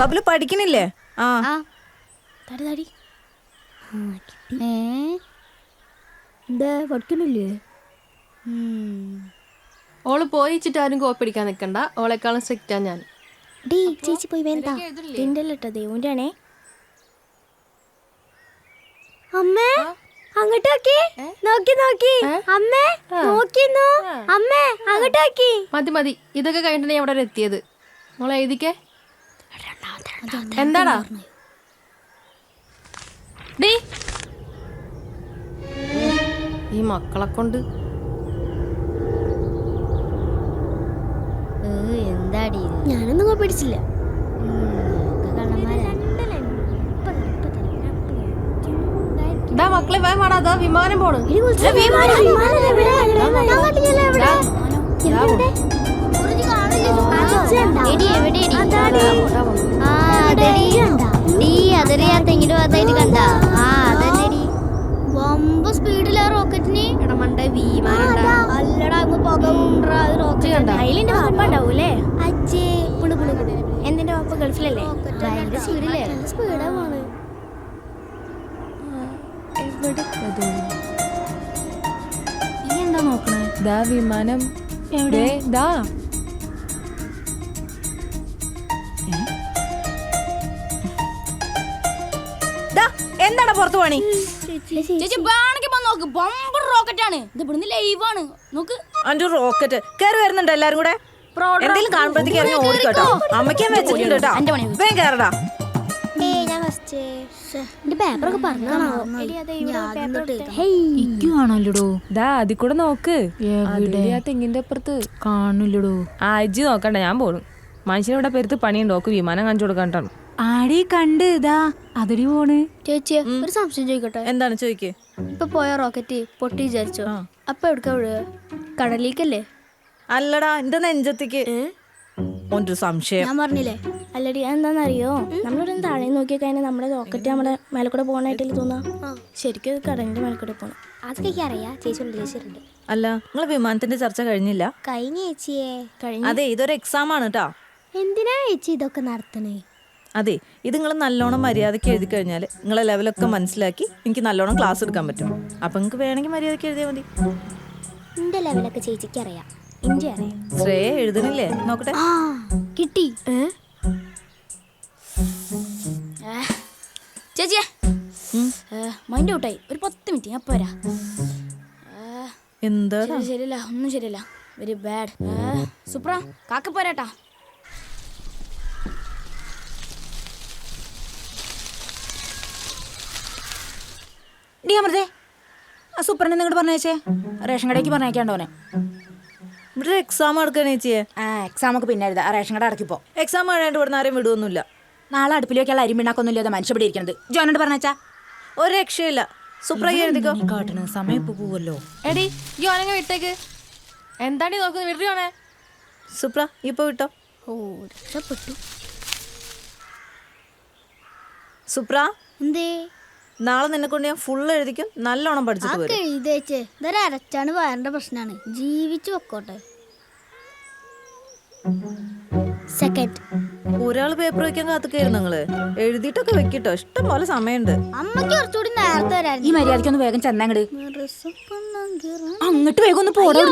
ബബിള് പഠിക്കണില്ലേ? ആ തടി തടി. എന്താ പഠിക്കണില്ലേ? ഓള് പോയിച്ചിട്ട് ആരും കോപ്പി അടിക്കാൻ നിൽക്കണ്ട. ഓളെക്കാളും സ്ട്രിക്റ്റാ ഞാൻ. ഡീ ചേച്ചി പോയി വേണ്ടാ. തിണ്ടല്ലോ ദേവുൻ്റെ ആണേ. അമ്മേ അങ്ങോട്ട് നോക്കി. നോക്കി നോക്കി അമ്മേ നോക്കിന്നോ. അമ്മേ അങ്ങോട്ട് നോക്കി. മതി മതി, ഇതൊക്കെ കഴിഞ്ഞിട്ട് ഞാൻ ഇവിടെ എത്തിയത്. മോളെ എഴുതിക്കേ. എന്താടാ ഡീ ഈ മക്കളെ കൊണ്ട് എന്താടി? ഞാനൊന്നും പഠിച്ചില്ല. ഡാ മക്കളെ വേമാടാ, അതാ വിമാനം പോണ്. തെങ്ങിട്ട് ഭാഗത്തായിട്ട് കണ്ട വമ്പ സ്പീഡിലാ റോക്കറ്റിന്. എന്തിന്റെ വാപ്പ ഗൾഫിലല്ലേ? സ്പീഡാ പോണ്. എന്താ നോക്കണേ? ദാ വിമാനം എവിടെ? ദാ എന്താണ് പുറത്തു പണി? അന്റെ റോക്കറ്റ് കയറി വരുന്നുണ്ട് എല്ലാരും കൂടെ. എന്തെങ്കിലും കാണുമ്പോഴത്തേക്ക് ഇറങ്ങി ഓടിക്കോട്ടോ. അമ്മയ്ക്ക് വെച്ചിട്ടുണ്ട് കേട്ടോ. വേഗം കയറടാ. ഇക്കുവാണല്ലോടോ. ദാ അതി കൂടെ നോക്ക്. ആ തെങ്ങിന്റെ അപ്പുറത്ത് കാണില്ലടോ. ആ അജ്ജി നോക്കണ്ട, ഞാൻ പോണു. മനുഷ്യനിവിടെ പെരുത്ത് പണിയുണ്ടോ? വിമാനം കാണിച്ചു കൊടുക്കാണ്ടാണ്. ആടി കണ്ട് ഇതാ അതടി പോണ്. ചേച്ചി ഒരു സംശയം ചോദിക്കട്ടെ? എന്താണ് ചോദിക്കേ? ഇപ്പൊ പോയ റോക്കറ്റ് പൊട്ടി വിചാരിച്ചോ, അപ്പൊ എവിടുക്കാ വിടുക? കടലിലേക്കല്ലേ? അല്ലടാ, എന്റെ നെഞ്ചത്തേക്ക്. ഒരു സംശയം. ഞാൻ പറഞ്ഞില്ലേ അല്ലടി, എന്താണെന്നറിയോ? നമ്മളിവിടെ താഴെ നോക്കിയാൽ കഴിഞ്ഞാൽ നമ്മുടെ റോക്കറ്റ് നമ്മുടെ മേലക്കൂടെ പോകാനായിട്ടല്ലേ തോന്നാ. ശരിക്കും കടലിന്റെ മേലക്കൂടെ പോകണം. അതൊക്കെ അറിയാം. ചേച്ചിയുണ്ട്. അല്ല, നിങ്ങൾ വിമാനത്തിന്റെ ചർച്ച കഴിഞ്ഞില്ല? കഴിഞ്ഞ ചേച്ചിയെ കഴിഞ്ഞ. അതെ, ഇതൊരു എക്സാം ആണ് കേട്ടോ. എന്തിനാ ചേച്ചി ഇതൊക്കെ നടത്തണേ? അതെ, ഇത് നിങ്ങൾ നല്ലോണം മര്യാദയ്ക്ക് എഴുതി കഴിഞ്ഞാൽ നിങ്ങളെ ലെവലൊക്കെ മനസ്സിലാക്കി എനിക്ക് നല്ലോണം ക്ലാസ് എടുക്കാൻ പറ്റും. അപ്പൊ നിങ്ങൾക്ക് വേണമെങ്കിൽ മര്യാദയ്ക്ക് എഴുതിയാൽ മതി. എന്റെ ലെവലൊക്കെ ചേച്ചിക്ക് അറിയാം. ഇന്ത്യ അറിയാം. ശ്രേയ എഴുതണില്ലേ? നോക്കട്ടെ. കിട്ടി. ചേച്ചിയെ മൈൻഡ് ഔട്ടായി. ഒരു 10 മിനിറ്റ് ഞാൻ പോരാ. എന്താ ശരിയല്ല, ഒന്നും ശരിയല്ല. Very bad. സുപ്ര കാക്ക പോരാട്ടാ. ഡി അമൃതേ, ആ സൂപ്പറിനെ നിങ്ങോട്ട് പറഞ്ഞേച്ചേ. റേഷൻ കടയ്ക്ക് പറഞ്ഞേക്കാണ്ടോനെ. ഇവിടെ എക്സാം എടുക്കാൻ ചേച്ചിയെ. എക്സാം ഒക്കെ പിന്നെ എഴുതാ. റേഷൻ കട അടക്കിപ്പോ. എക്സാം കഴിയാണ്ട് ഇവിടെ ആരെയും വിടുവൊന്നുമില്ല. നാളെ അടുപ്പിൽ വെക്കാനുള്ള അരിമിണ്ടാക്കൊന്നും ഇല്ലാതെ മനുഷ്യ ഇവിടെ ഇരിക്കുന്നത്. ജോനോട് പറഞ്ഞേച്ചാ ഒരു രക്ഷയില്ല. സുപ്രയ്യ എഴുതിക്കോ. കാട്ടണ സമയം ഇപ്പൊ പോവല്ലോ. എടി യോനങ്ങ് വിട്ടേക്ക്. എന്താണീ നോക്കുന്നത്? വിടറിയോണേ. സുപ്ര ഇപ്പൊ വിട്ടോ. രക്ഷപ്പെട്ടു. സുപ്ര എന്തേ? നാളെ നിന്നെ കൊണ്ട് ഞാൻ ഫുൾ എഴുതിക്കും. നല്ലോണം പഠിച്ചിട്ട് വരും. എഴുതേച്ചേ ഇതൊരു അരച്ചാണ് വയറിന്റെ പ്രശ്നമാണ്. ജീവിച്ചു വെക്കോട്ടെ. സെക്കൻഡ് ഒരാൾ പേപ്പർ വെക്കാൻ കാത്തുകയായിരുന്നു. നിങ്ങള് എഴുതിയിട്ടൊക്കെ വെക്കിട്ടോ. ഇഷ്ടം പോലെ സമയമുണ്ട്. അമ്മക്ക് കുറച്ചുകൂടി നേരത്തെ വരാൻ. ഈ മര്യാദയ്ക്കൊന്ന് വേഗം ചെന്നങ്ങട്. അങ്ങോട്ട് വേഗം ഒന്ന് പോടാ.